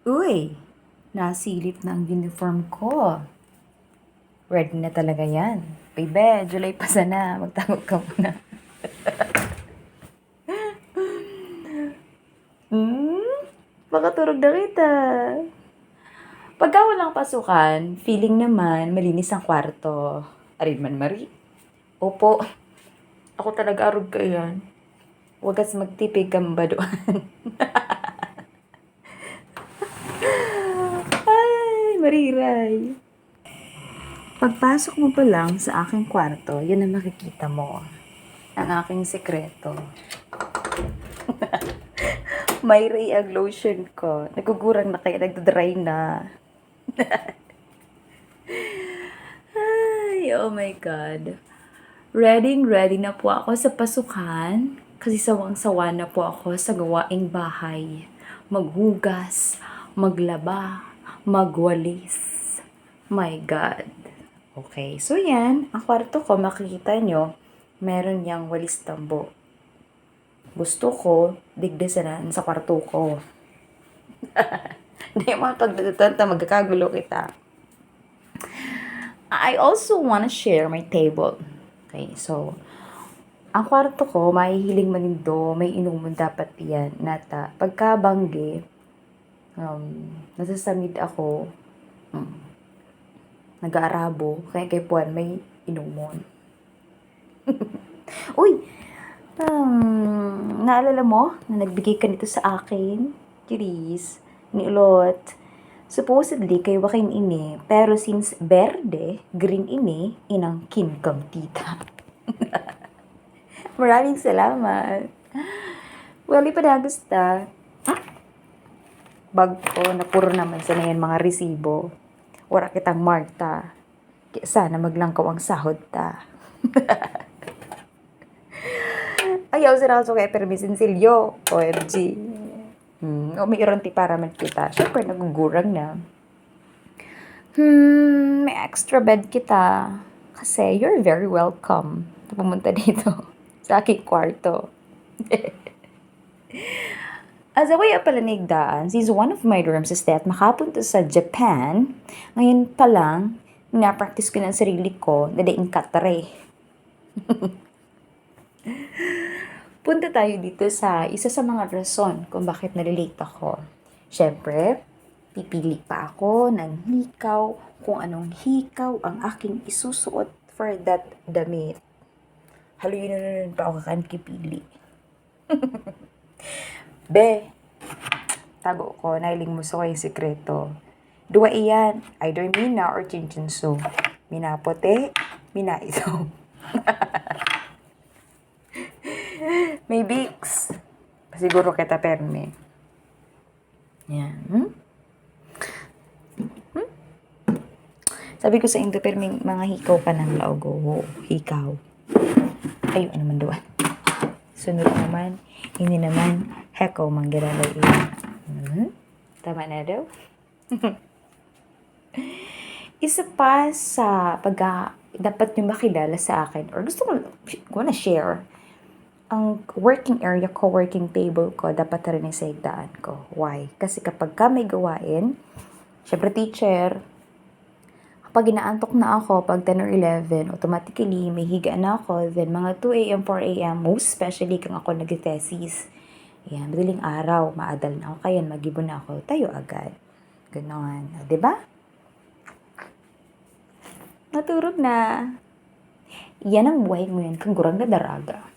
Uy, nasilip na ang uniform ko. Ready na talaga yan. Baby, July pa sana. Magtago ka muna. Baka turog na kita. Pagka walang pasukan, feeling naman malinis ang kwarto. Arin man, Marie. Opo, ako talaga arog ka yan. Wagas magtipig kang baduan. Ay, mariray. Pagpasok mo pa lang sa aking kwarto, yun ang makikita mo. Ang aking sekreto. May ray ang lotion ko. Nagugurang na kaya nagdadry na. Ay, oh my God. Ready na po ako sa pasukan. Kasi sawang-sawa na po ako sa gawaing bahay. Maghugas, maglaba, magwalis. My God. Okay, so yan. Ang kwarto ko, makikita nyo, meron niyang walis tambo. Gusto ko, digdesanan sa kwarto ko. Hindi mga pagdadatan, magkakagulo kita. I also wanna share my table. Okay, so, ang kwarto ko, mahihiling manindo, may inuman dapat yan. Nata, pagkabanggi, nasasamid ako, nag-aarabo, kaya kay Puan may inumon. Uy, naalala mo na nagbigay ka nito sa akin? Kiris, ni Ulot. Supposedly, kay Wakin ini, pero since berde, green ini, inangkin kang tita. Maraming salamat. Well, ipadagusta. Bag ko, na puro naman sa na yan mga resibo. Wala kitang Marta. Kaya sana maglangkaw ang sahod ta. Ayaw sila ko kay Permisin Silyo. OMG. May ironti para man kita. Siyempre, nagugurang na. May extra bed kita. Kasi you're very welcome na pumunta dito sa aking kwarto. As a way of palanigdaan, since one of my dreams is that makapunta sa Japan, ngayon pa lang, na-practice ko ng sarili ko na daing katare. Punta tayo dito sa isa sa mga rason kung bakit nalilate ako. Siyempre, pipili pa ako ng hikaw, kung anong hikaw ang aking isusuot for that damit. Haluin na pa ako kakipili. Be, tago ko, nailing mo sa yung sekreto. Dua iyan, either Mina or Chinchinsu. Mina puti, Mina ito. May Vicks. Siguro kita perme. Yan. Sabi ko sa Indo, perme, mga hikaw ka ng laogo. Hikaw. Ayun naman doon. Sunod naman, hindi naman, heko manggilalay iyan. Tama na daw? Isa pa sa dapat nyo makilala sa akin, or gusto ko na share, ang working area ko, working table ko, dapat rin ay sa igdaan ko. Why? Kasi kapag ka may gawain, syempre teacher, kapag inaantok na ako, pag 10 or 11, automatically, may higa na ako. Then, mga 2 a.m., 4 a.m., most especially kung ako nag-thesis. Yan, madaling araw, maadal na ako. Kaya, mag-ibon na ako, tayo agad. Ganon. Diba? Naturog na. Yan ang buhay mo yan, kang gurang na daraga.